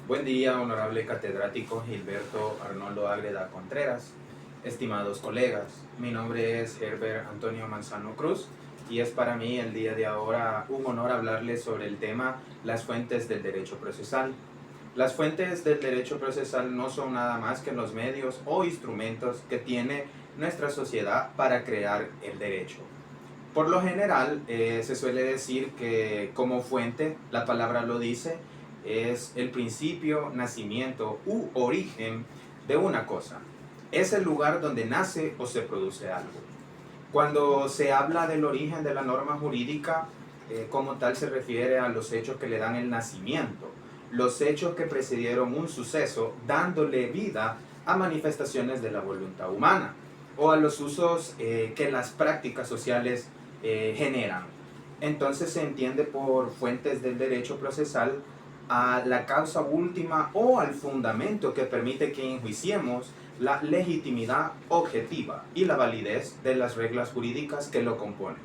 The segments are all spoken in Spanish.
Buen día, honorable catedrático Gilberto Arnoldo Ágreda Contreras, estimados colegas. Mi nombre es Herbert Antonio Manzano Cruz y es para mí el día de ahora un honor hablarles sobre el tema las fuentes del derecho procesal. Las fuentes del derecho procesal no son nada más que los medios o instrumentos que tiene nuestra sociedad para crear el derecho. Por lo general, se suele decir que como fuente, la palabra lo dice, es el principio, nacimiento u origen de una cosa. Es el lugar donde nace o se produce algo. Cuando se habla del origen de la norma jurídica, como tal se refiere a los hechos que le dan el nacimiento, los hechos que precedieron un suceso dándole vida a manifestaciones de la voluntad humana o a los usos que las prácticas sociales generan. Entonces se entiende por fuentes del derecho procesal a la causa última o al fundamento que permite que enjuiciemos la legitimidad objetiva y la validez de las reglas jurídicas que lo componen.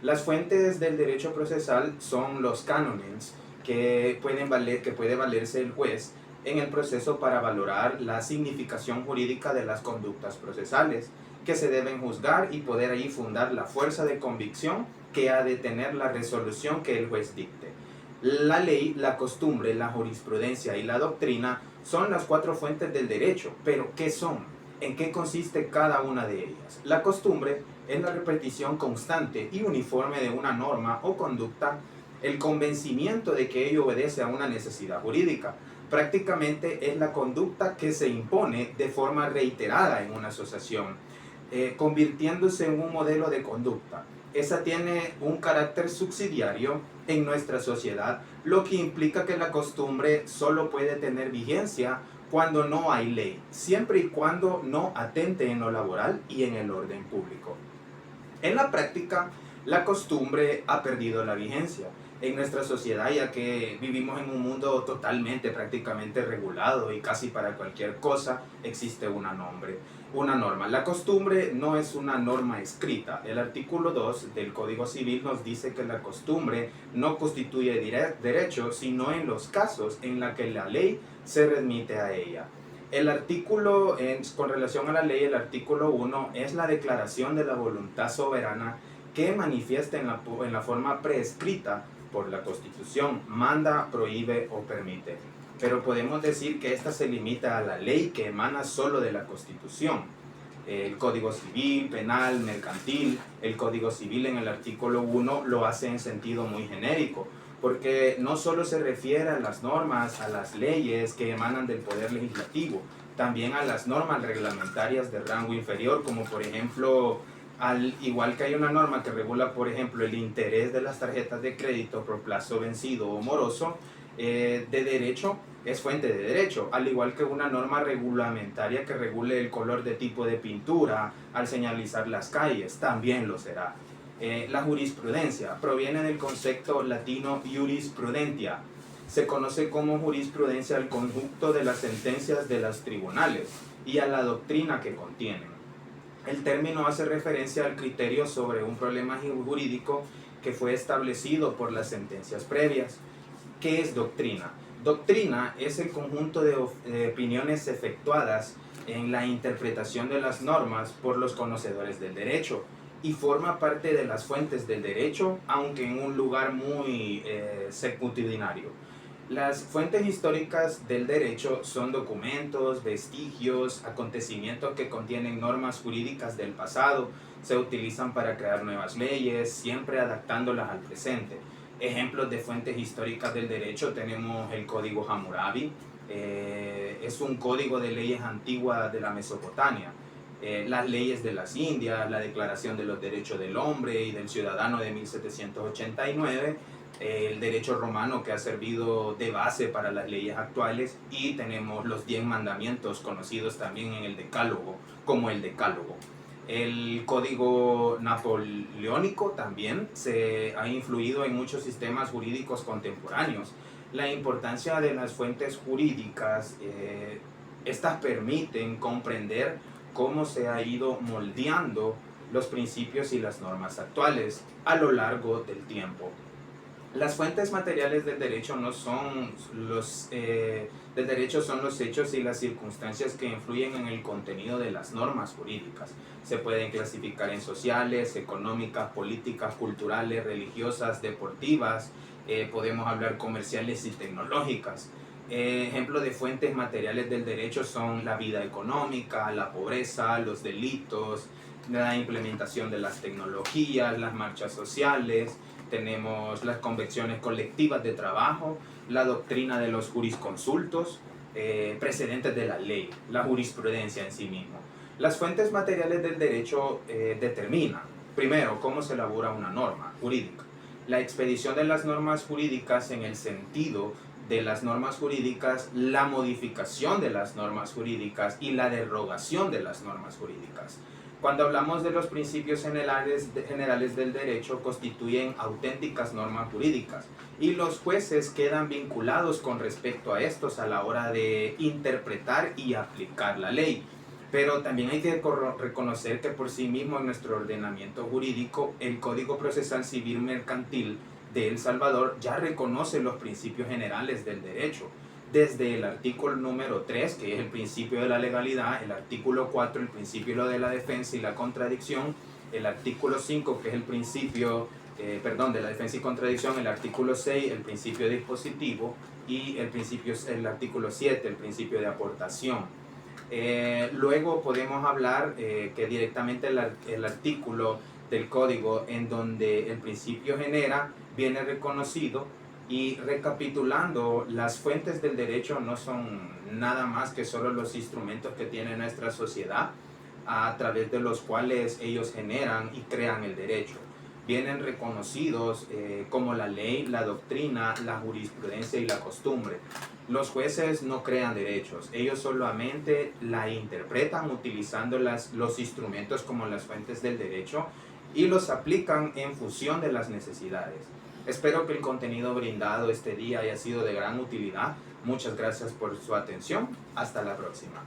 Las fuentes del derecho procesal son los cánones que puede valerse el juez en el proceso para valorar la significación jurídica de las conductas procesales que se deben juzgar y poder ahí fundar la fuerza de convicción que ha de tener la resolución que el juez dicte. La ley, la costumbre, la jurisprudencia y la doctrina son las cuatro fuentes del derecho, pero ¿qué son? ¿En qué consiste cada una de ellas? La costumbre es la repetición constante y uniforme de una norma o conducta, el convencimiento de que ello obedece a una necesidad jurídica. Prácticamente es la conducta que se impone de forma reiterada en una asociación, convirtiéndose en un modelo de conducta. Esa tiene un carácter subsidiario en nuestra sociedad, lo que implica que la costumbre solo puede tener vigencia cuando no hay ley, siempre y cuando no atente en lo laboral y en el orden público. En la práctica, la costumbre ha perdido la vigencia en nuestra sociedad, ya que vivimos en un mundo totalmente, prácticamente regulado y casi para cualquier cosa existe una norma. La costumbre no es una norma escrita. El artículo 2 del Código Civil nos dice que la costumbre no constituye derecho, sino en los casos en los que la ley se remite a ella. El artículo, con relación a la ley, el artículo 1 es la declaración de la voluntad soberana que manifiesta en la forma prescrita por la Constitución, manda, prohíbe o permite. Pero podemos decir que esta se limita a la ley que emana solo de la Constitución. El Código Civil, Penal, Mercantil, el Código Civil en el artículo 1 lo hace en sentido muy genérico, porque no solo se refiere a las normas, a las leyes que emanan del Poder Legislativo, también a las normas reglamentarias de rango inferior, como por ejemplo, al igual que hay una norma que regula, por ejemplo, el interés de las tarjetas de crédito por plazo vencido o moroso, de derecho, es fuente de derecho, al igual que una norma regulamentaria que regule el color de tipo de pintura al señalizar las calles, también lo será. La jurisprudencia proviene del concepto latino jurisprudentia. Se conoce como jurisprudencia al conjunto de las sentencias de los tribunales y a la doctrina que contienen. El término hace referencia al criterio sobre un problema jurídico que fue establecido por las sentencias previas. ¿Qué es doctrina? Doctrina es el conjunto de opiniones efectuadas en la interpretación de las normas por los conocedores del derecho y forma parte de las fuentes del derecho, aunque en un lugar muy secundinario. Las fuentes históricas del derecho son documentos, vestigios, acontecimientos que contienen normas jurídicas del pasado, se utilizan para crear nuevas leyes, siempre adaptándolas al presente. Ejemplos de fuentes históricas del derecho tenemos el Código Hammurabi, es un código de leyes antiguas de la Mesopotamia. Las leyes de las Indias, la Declaración de los Derechos del Hombre y del Ciudadano de 1789, el derecho romano que ha servido de base para las leyes actuales, y tenemos los 10 mandamientos conocidos también en el Decálogo como el Decálogo. El código napoleónico también se ha influido en muchos sistemas jurídicos contemporáneos. La importancia de las fuentes jurídicas, estas permiten comprender cómo se ha ido moldeando los principios y las normas actuales a lo largo del tiempo. Las fuentes materiales del derecho no son del derecho son los hechos y las circunstancias que influyen en el contenido de las normas jurídicas. Se pueden clasificar en sociales, económicas, políticas, culturales, religiosas, deportivas, podemos hablar comerciales y tecnológicas. Ejemplo de fuentes materiales del derecho son la vida económica, la pobreza, los delitos, la implementación de las tecnologías, las marchas sociales. Tenemos las convenciones colectivas de trabajo, la doctrina de los jurisconsultos, precedentes de la ley, la jurisprudencia en sí mismo. Las fuentes materiales del derecho determinan, primero, cómo se elabora una norma jurídica. La expedición de las normas jurídicas en el sentido de las normas jurídicas, la modificación de las normas jurídicas y la derogación de las normas jurídicas. Cuando hablamos de los principios generales del derecho, constituyen auténticas normas jurídicas y los jueces quedan vinculados con respecto a estos a la hora de interpretar y aplicar la ley. Pero también hay que reconocer que por sí mismo en nuestro ordenamiento jurídico, el Código Procesal Civil Mercantil de El Salvador ya reconoce los principios generales del derecho, desde el artículo número 3, que es el principio de la legalidad, el artículo 4, el principio de la defensa y la contradicción, el artículo 5, que es el principio, de la defensa y contradicción, el artículo 6, el principio dispositivo, y el artículo 7, el principio de aportación. Luego podemos hablar que directamente el artículo del código en donde el principio genera viene reconocido. Y recapitulando, las fuentes del derecho no son nada más que solo los instrumentos que tiene nuestra sociedad a través de los cuales ellos generan y crean el derecho. Vienen reconocidos como la ley, la doctrina, la jurisprudencia y la costumbre. Los jueces no crean derechos, ellos solamente la interpretan utilizando los instrumentos como las fuentes del derecho y los aplican en función de las necesidades. Espero que el contenido brindado este día haya sido de gran utilidad. Muchas gracias por su atención. Hasta la próxima.